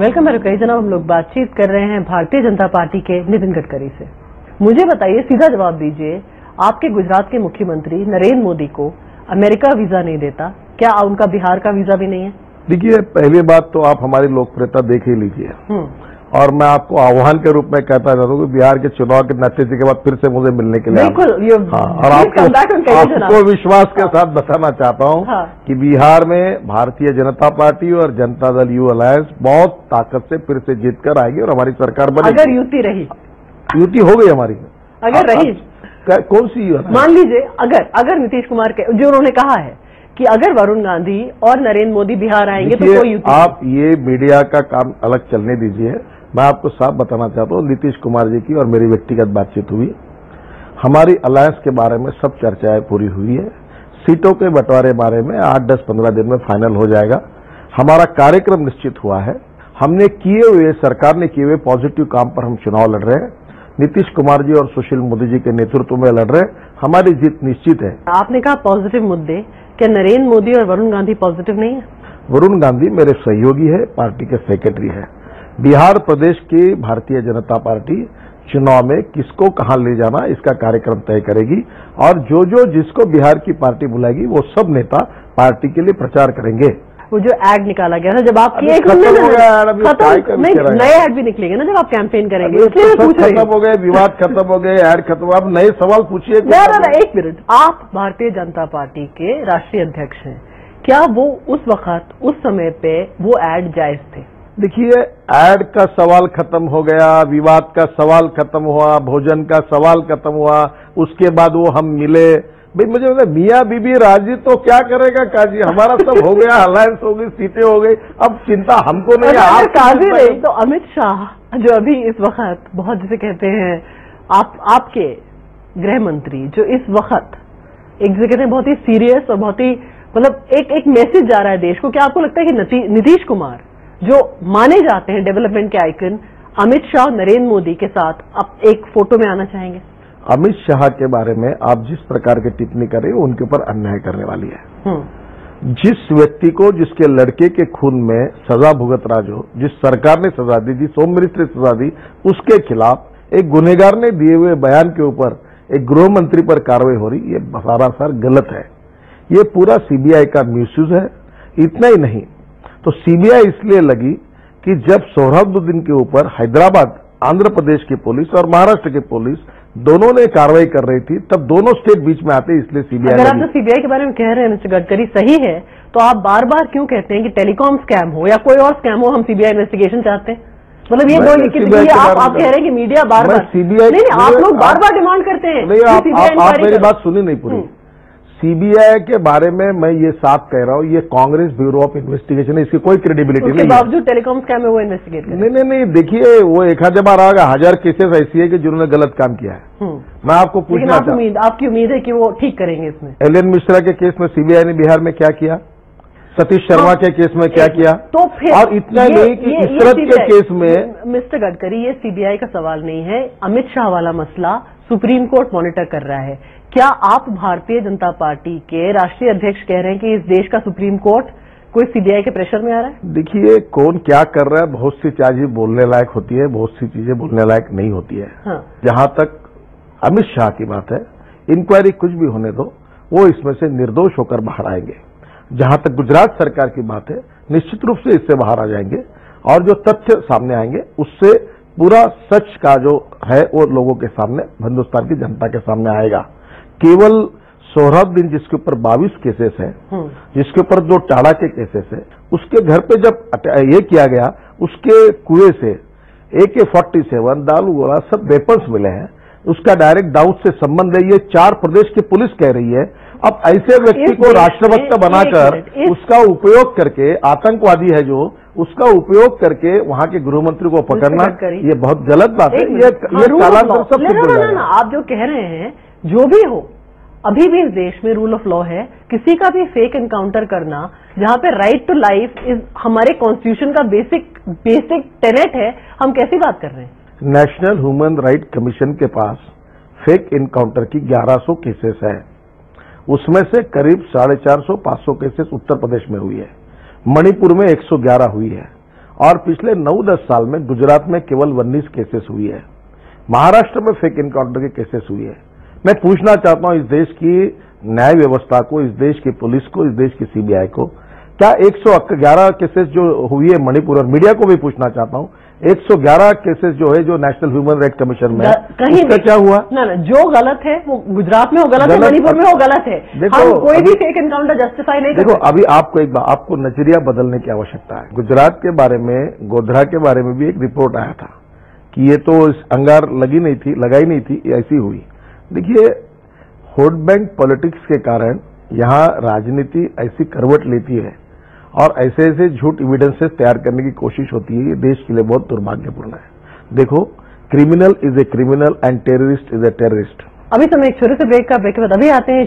Welcome है रुकई जनाब। हम लोग बातचीत कर रहे हैं भारतीय जनता पार्टी के नितिन गडकरी से। मुझे बताइए, सीधा जवाब दीजिए, आपके गुजरात के मुख्यमंत्री नरेंद्र मोदी को अमेरिका वीजा नहीं देता, क्या उनका बिहार का वीजा भी नहीं है? देखिए, पहली बात तो आप हमारी लोकप्रियता देख ही लीजिए और मैं आपको आह्वान के रूप में कहता चाहता हूँ कि बिहार के चुनाव के नतीजे के बाद फिर से मुझे मिलने के लिए बिल्कुल। और आपको विश्वास के साथ बताना चाहता हूँ कि बिहार में भारतीय जनता पार्टी और जनता दल यू अलायंस बहुत ताकत से फिर से जीत कर आएगी और हमारी सरकार बनेगी। अगर युति रही, युति हो गई हमारी, अगर रही, कौन सी युति? मान लीजिए अगर नीतीश कुमार के जो उन्होंने कहा है कि अगर वरुण गांधी और नरेंद्र मोदी बिहार आएंगे तो कोई युति। आप ये मीडिया का काम अलग चलने दीजिए। मैं आपको साफ बताना चाहता हूँ, नीतीश कुमार जी की और मेरी व्यक्तिगत बातचीत हुई, हमारी अलायंस के बारे में सब चर्चाएं पूरी हुई है। सीटों के बंटवारे बारे में 8, 10, 15 दिन में फाइनल हो जाएगा। हमारा कार्यक्रम निश्चित हुआ है। हमने किए हुए, सरकार ने किए हुए पॉजिटिव काम पर हम चुनाव लड़ रहे हैं। नीतीश कुमार जी और सुशील मोदी जी के नेतृत्व में लड़ रहे हैं। हमारी जीत निश्चित है। आपने कहा पॉजिटिव मुद्दे, क्या नरेंद्र मोदी और वरुण गांधी पॉजिटिव नहीं है? वरुण गांधी मेरे सहयोगी है, पार्टी के सेक्रेटरी है। बिहार प्रदेश की भारतीय जनता पार्टी चुनाव में किसको कहां ले जाना इसका कार्यक्रम तय करेगी और जो जिसको बिहार की पार्टी बुलाएगी वो सब नेता पार्टी के लिए प्रचार करेंगे। वो जो एड निकाला गया था, जब आपकी नए एड भी निकलेंगे ना जब आप कैंपेन करेंगे, खत्म हो गए, विवाद खत्म हो गए, एड खत्म। आप नए सवाल पूछिए। एक मिनट, आप भारतीय जनता पार्टी के राष्ट्रीय अध्यक्ष हैं, क्या वो उस वक्त, उस समय पे वो एड जायज थे? देखिए, एड का सवाल खत्म हो गया, विवाद का सवाल खत्म हुआ, भोजन का सवाल खत्म हुआ, उसके बाद वो हम मिले। भाई मुझे मियाँ बीबी राजी तो क्या करेगा काजी, हमारा सब हो गया, अलायंस हो गई, सीटें हो गई, अब चिंता हमको नहीं है। आप काजी नहीं तो अमित शाह जो अभी इस वक्त बहुत जिसे कहते हैं आपके गृह मंत्री, जो इस वक्त एक जिसे कहते हैं बहुत ही सीरियस और बहुत ही मतलब एक मैसेज जा रहा है देश को, क्या आपको लगता है कि नीतीश कुमार जो माने जाते हैं डेवलपमेंट के आइकन, अमित शाह नरेंद्र मोदी के साथ अब एक फोटो में आना चाहेंगे? अमित शाह के बारे में आप जिस प्रकार की टिप्पणी कर रहे हो उनके ऊपर अन्याय करने वाली है। जिस व्यक्ति को, जिसके लड़के के खून में सजा भुगत रहा, जो जिस सरकार ने सजा दी, जिस होम मिनिस्ट्री ने सजा दी, उसके खिलाफ एक गुनहगार ने दिए हुए बयान के ऊपर एक गृह मंत्री पर कार्रवाई हो रही, ये सरासर गलत है। ये पूरा सीबीआई का मिसयूज है। इतना ही नहीं तो सीबीआई इसलिए लगी कि जब सोहराबुद्दीन के ऊपर हैदराबाद, आंध्र प्रदेश की पुलिस और महाराष्ट्र की पुलिस दोनों ने कार्रवाई कर रही थी, तब दोनों स्टेट बीच में आते, इसलिए सीबीआई। अगर आप जो सीबीआई के बारे में कह रहे हैं मिस्टर गडकरी सही है, तो आप बार बार क्यों कहते हैं कि टेलीकॉम स्कैम हो या कोई और स्कैम हो, हम सीबीआई इन्वेस्टिगेशन चाहते हैं? मतलब ये दो आप कह रहे हैं कि मीडिया बार बार सीबीआई, नहीं आप लोग बार बार डिमांड करते हैं। आप मेरी बात सुनी नहीं पूरी। सीबीआई के बारे में मैं ये साफ कह रहा हूँ, ये कांग्रेस ब्यूरो ऑफ इन्वेस्टिगेशन है, इसकी कोई क्रेडिबिलिटी नहीं है। बावजूद टेलीकॉम स्कैम है वो इन्वेस्टिगेट करें। नहीं, देखिए वो 1000 बार आएगा, 1000 केसेस ऐसी है कि जिन्होंने गलत काम किया है। मैं आपको पूछना चाहता हूँ, आपकी उम्मीद है कि वो ठीक करेंगे इसमें? एलियन मिश्रा के केस में सीबीआई ने बिहार में क्या किया, सतीश शर्मा के केस में क्या किया, तो फिर और इतना नहीं कि इशरत के केस में। मिस्टर गडकरी, ये सीबीआई का सवाल नहीं है, अमित शाह वाला मसला सुप्रीम कोर्ट मॉनिटर कर रहा है। क्या आप भारतीय जनता पार्टी के राष्ट्रीय अध्यक्ष कह रहे हैं कि इस देश का सुप्रीम कोर्ट कोई सीबीआई के प्रेशर में आ रहा है? देखिए, कौन क्या कर रहा है, बहुत सी चीजें बोलने लायक होती है, बहुत सी चीजें बोलने लायक नहीं होती है। जहां तक अमित शाह की बात है, इंक्वायरी कुछ भी होने दो, वो इसमें से निर्दोष होकर बाहर आएंगे। जहां तक गुजरात सरकार की बात है, निश्चित रूप से इससे बाहर आ जाएंगे और जो तथ्य सामने आएंगे उससे पूरा सच का जो है वो लोगों के सामने, हिंदुस्तान की जनता के सामने आएगा। केवल सोहराबुद्दीन जिसके ऊपर 22 केसेस है, जिसके ऊपर 2 टाड़ा के केसेस है, उसके घर पे जब ये किया गया, उसके कुएं से AK-47 दारू गोला सब वेपन्स मिले हैं, उसका डायरेक्ट दाऊद से संबंध है, ये 4 प्रदेश की पुलिस कह रही है। अब ऐसे व्यक्ति को राष्ट्रभक्त बनाकर उसका उपयोग करके, आतंकवादी है जो, उसका उपयोग करके वहां के गृह मंत्री को पकड़ना, ये बहुत गलत बात है। ये कालांतर सब सिद्ध हो जाएगा। आप जो कह रहे हैं, जो भी हो, अभी भी इस देश में रूल ऑफ लॉ है। किसी का भी फेक एनकाउंटर करना, जहां पे राइट टू लाइफ इज हमारे कॉन्स्टिट्यूशन का बेसिक टेनेट है, हम कैसी बात कर रहे हैं? नेशनल ह्यूमन राइट कमीशन के पास फेक एनकाउंटर की 1100 केसेस है, उसमें से करीब 450-500 केसेस उत्तर प्रदेश में हुई है, मणिपुर में 111 हुई है और पिछले 9-10 साल में गुजरात में केवल 19 केसेस हुई है, महाराष्ट्र में फेक एनकाउंटर के केसेस हुई है। मैं पूछना चाहता हूं इस देश की न्याय व्यवस्था को, इस देश की पुलिस को, इस देश की सीबीआई को, क्या 111 केसेस जो हुई है मणिपुर, और मीडिया को भी पूछना चाहता हूं 111 केसेस जो है जो नेशनल ह्यूमन राइट कमीशन में कहीं क्या हुआ? ना जो गलत है वो गुजरात में हो गलत है, मणिपुर में हो गलत है। हम कोई भी फेक एनकाउंटर जस्टिफाई नहीं देखो, अभी आपको एक बात, आपको नजरिया बदलने की आवश्यकता है। गुजरात के बारे में, गोधरा के बारे में भी एक रिपोर्ट आया था कि ये तो अंगार लगाई नहीं थी, ऐसी हुई। देखिए, वोट बैंक पॉलिटिक्स के कारण यहाँ राजनीति ऐसी करवट लेती है और ऐसे ऐसे झूठ एविडेंसेस तैयार करने की कोशिश होती है, ये देश के लिए बहुत दुर्भाग्यपूर्ण है। देखो, criminal is a criminal and terrorist is a terrorist. अभी समय एक छोटे से ब्रेक का, ब्रेक के बाद अभी आते हैं।